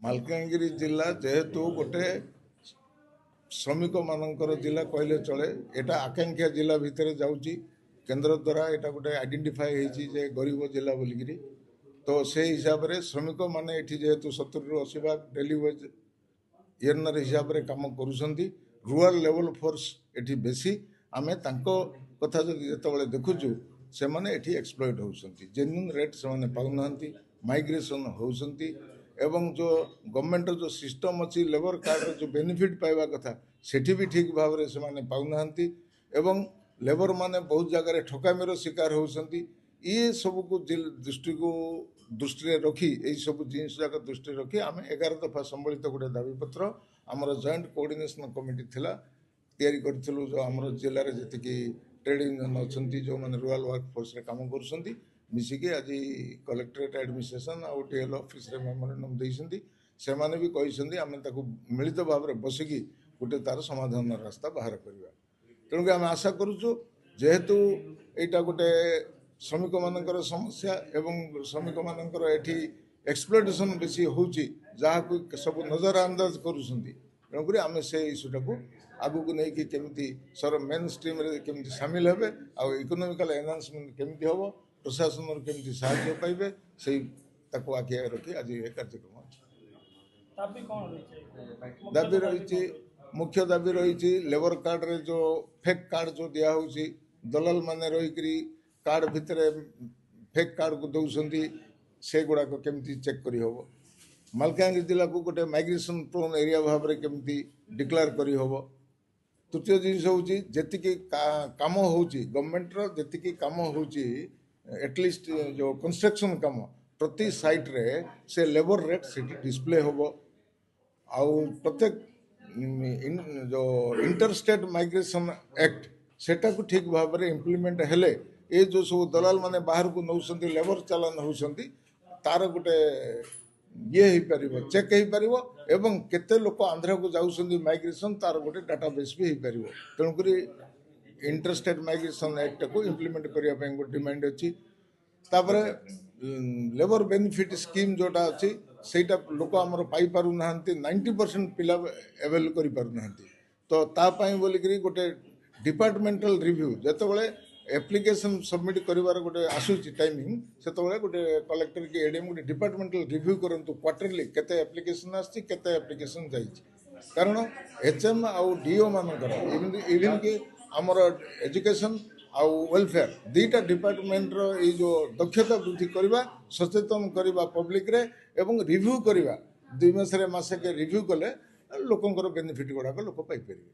ମାଲକାନଗିରି ଜିଲ୍ଲା ଯେହେତୁ ଗୋଟେ ଶ୍ରମିକ ମାନଙ୍କର ଜିଲ୍ଲା କହିଲେ ଚଳେ। ଏଟା ଆକାଂକ୍ଷା ଜିଲ୍ଲା ଭିତରେ ଯାଉଛି। କେନ୍ଦ୍ର ଦ୍ୱାରା ଏଟା ଗୋଟେ ଆଇଡେଣ୍ଟିଫାଏ ହେଇଛି ଯେ ଗରିବ ଜିଲ୍ଲା ବୋଲିକିରି। ତ ସେ ହିସାବରେ ଶ୍ରମିକ ମାନେ ଏଠି ଯେହେତୁ 70ରୁ 80 ଭାଗ ଡେଲି ୱେଜ୍ ଇୟର୍ନର ହିସାବରେ କାମ କରୁଛନ୍ତି। ରୁରାଲ ଲେଭଲ ଫୋର୍ସ ଏଠି ବେଶୀ। ଆମେ ତାଙ୍କ କଥା ଯଦି ଯେତେବେଳେ ଦେଖୁଛୁ ସେମାନେ ଏଠି ଏକ୍ସପ୍ଲଏଟ୍ ହେଉଛନ୍ତି। ଜେନ୍ୟୁନ୍ ରେଟ୍ ସେମାନେ ପାଉନାହାନ୍ତି, ମାଇଗ୍ରେସନ୍ ହେଉଛନ୍ତି ଏବଂ ଯେଉଁ ଗଭର୍ଣ୍ଣମେଣ୍ଟର ଯେଉଁ ସିଷ୍ଟମ୍ ଅଛି ଲେବର କାର୍ଡ଼ର ଯେଉଁ ବେନିଫିଟ୍ ପାଇବା କଥା ସେଠି ବି ଠିକ୍ ଭାବରେ ସେମାନେ ପାଉନାହାନ୍ତି ଏବଂ ଲେବର ମାନେ ବହୁତ ଜାଗାରେ ଠକାମିର ଶିକାର ହେଉଛନ୍ତି। ଇଏ ସବୁକୁ ଦୃଷ୍ଟିରେ ରଖି ଏଇସବୁ ଜିନିଷ ଯାକ ଦୃଷ୍ଟିରେ ରଖି ଆମେ 11 ଦଫା ସମ୍ବଳିତ ଗୋଟେ ଦାବିପତ୍ର ଆମର ଜଏଣ୍ଟ କୋଅର୍ଡିନେସନ୍ କମିଟି ଥିଲା ତିଆରି କରିଥିଲୁ। ଯେଉଁ ଆମର ଜିଲ୍ଲାରେ ଯେତିକି ଟ୍ରେଡ୍ ୟୁନିୟନ୍ ଅଛନ୍ତି ଯେଉଁମାନେ ରୁରାଲ ୱାର୍କ ଫୋର୍ସରେ କାମ କରୁଛନ୍ତି ମିଶିକି ଆଜି କଲେକ୍ଟରେଟ୍ ଆଡମିନିଷ୍ଟ୍ରେସନ୍ ଆଉ ଟିଏଲ୍ ଅଫିସରେ ମେମୋରାଣ୍ଡମ୍ ଦେଇଛନ୍ତି। ସେମାନେ ବି କହିଛନ୍ତି ଆମେ ତାକୁ ମିଳିତ ଭାବରେ ବସିକି ଗୋଟେ ତାର ସମାଧାନର ରାସ୍ତା ବାହାର କରିବା। ତେଣୁକି ଆମେ ଆଶା କରୁଛୁ ଯେହେତୁ ଏଇଟା ଗୋଟେ ଶ୍ରମିକମାନଙ୍କର ସମସ୍ୟା ଏବଂ ଶ୍ରମିକମାନଙ୍କର ଏଠି ଏକ୍ସପ୍ଲୋଇଟେସନ୍ ବେଶୀ ହେଉଛି ଯାହାକୁ ସବୁ ନଜର ଅନ୍ଦାଜ କରୁଛନ୍ତି। ତେଣୁକରି ଆମେ ସେ ଇସ୍ୟୁଟାକୁ ଆଗକୁ ନେଇକି କେମିତି ମେନ୍ ଷ୍ଟ୍ରିମ୍ରେ କେମିତି ସାମିଲ ହେବେ ଆଉ ଇକୋନୋମିକାଲ୍ ଏନହାନ୍ସମେଣ୍ଟ କେମିତି ହେବ ପ୍ରଶାସନର କେମିତି ସାହାଯ୍ୟ ପାଇବେ ସେଇ ତାକୁ ଆଖି ଆଗରେ ରଖି ଆଜି ଏ କାର୍ଯ୍ୟକ୍ରମ ଅଛି। ଦାବି ରହିଛି ମୁଖ୍ୟ ଦାବି ରହିଛି ଲେବର କାର୍ଡ଼ରେ ଯେଉଁ ଫେକ୍ କାର୍ଡ଼ ଯେଉଁ ଦିଆହେଉଛି ଦଲାଲ ମାନେ ରହିକରି କାର୍ଡ଼ ଭିତରେ ଫେକ୍ କାର୍ଡ଼କୁ ଦେଉଛନ୍ତି ସେଗୁଡ଼ାକ କେମିତି ଚେକ୍ କରିହେବ। ମାଲକାନଗିରି ଜିଲ୍ଲାକୁ ଗୋଟେ ମାଇଗ୍ରେସନ୍ ପ୍ରୋନ୍ ଏରିଆ ଭାବରେ କେମିତି ଡିକ୍ଲେୟାର କରିହେବ। ତୃତୀୟ ଜିନିଷ ହେଉଛି ଯେତିକି କାମ ହେଉଛି ଗଭର୍ଣ୍ଣମେଣ୍ଟର ଯେତିକି କାମ ହେଉଛି ଏଟଲିଷ୍ଟ ଯେଉଁ କନଷ୍ଟ୍ରକ୍ସନ୍ କାମ ପ୍ରତି ସାଇଟ୍ରେ ସେ ଲେବର ରେଟ୍ ସେଠି ଡିସପ୍ଲେ ହେବ। ଆଉ ପ୍ରତ୍ୟେକ ଯେଉଁ ଇଣ୍ଟରଷ୍ଟେଟ୍ ମାଇଗ୍ରେସନ୍ ଆକ୍ଟ ସେଟାକୁ ଠିକ୍ ଭାବରେ ଇମ୍ପ୍ଲିମେଣ୍ଟ ହେଲେ ଏ ଯେଉଁ ସବୁ ଦଲାଲ ମାନେ ବାହାରକୁ ନେଉଛନ୍ତି ଲେବର ଚାଲାନ ହେଉଛନ୍ତି ତାର ଗୋଟେ ଇଏ ହେଇପାରିବ ଚେକ୍ ହେଇପାରିବ ଏବଂ କେତେ ଲୋକ ଆନ୍ଧ୍ରାକୁ ଯାଉଛନ୍ତି ମାଇଗ୍ରେସନ୍ ତାର ଗୋଟେ ଡାଟାବେସ୍ ବି ହେଇପାରିବ। ତେଣୁକରି ଇଣ୍ଟରଷ୍ଟେଟ୍ ମାଇଗ୍ରେସନ୍ ଆକ୍ଟଟାକୁ ଇମ୍ପ୍ଲିମେଣ୍ଟ କରିବା ପାଇଁ ଗୋଟେ ଡିମାଣ୍ଡ ଅଛି। ତାପରେ ଲେବର ବେନିଫିଟ୍ ସ୍କିମ୍ ଯେଉଁଟା ଅଛି ସେଇଟା ଲୋକ ଆମର ପାଇପାରୁନାହାନ୍ତି। 90% ପିଲା ଆଭେଲ୍ କରିପାରୁନାହାନ୍ତି। ତ ତା ପାଇଁ ବୋଲିକିରି ଗୋଟେ ଡିପାର୍ଟମେଣ୍ଟାଲ ରିଭ୍ୟୁ ଯେତେବେଳେ ଆପ୍ଲିକେସନ୍ ସବମିଟ୍ କରିବାର ଗୋଟେ ଆସୁଛି ଟାଇମିଂ ସେତେବେଳେ ଗୋଟେ କଲେକ୍ଟର କି ଏଡିଏମ୍ ଗୋଟେ ଡିପାର୍ଟମେଣ୍ଟାଲ ରିଭ୍ୟୁ କରନ୍ତୁ କ୍ୱାର୍ଟରଲି କେତେ ଆପ୍ଲିକେସନ୍ ଆସିଛି କେତେ ଆପ୍ଲିକେସନ୍ ଯାଇଛି। କାରଣ ଏଚ୍ଏମ୍ ଆଉ ଡିଓ ମାନଙ୍କର ଇଭିନ୍ କି ଆମର ଏଜୁକେସନ୍ ଆଉ ୱେଲଫେୟାର ଦୁଇଟା ଡିପାର୍ଟମେଣ୍ଟର ଏଇ ଯେଉଁ ଦକ୍ଷତା ବୃଦ୍ଧି କରିବା ସଚେତନ କରିବା ପବ୍ଲିକରେ ଏବଂ ରିଭ୍ୟୁ କରିବା 2 ମାସରେ ମାସକେ ରିଭ୍ୟୁ କଲେ ଲୋକଙ୍କର ବେନିଫିଟ୍ ଗୁଡ଼ାକ ଲୋକ ପାଇପାରିବେ।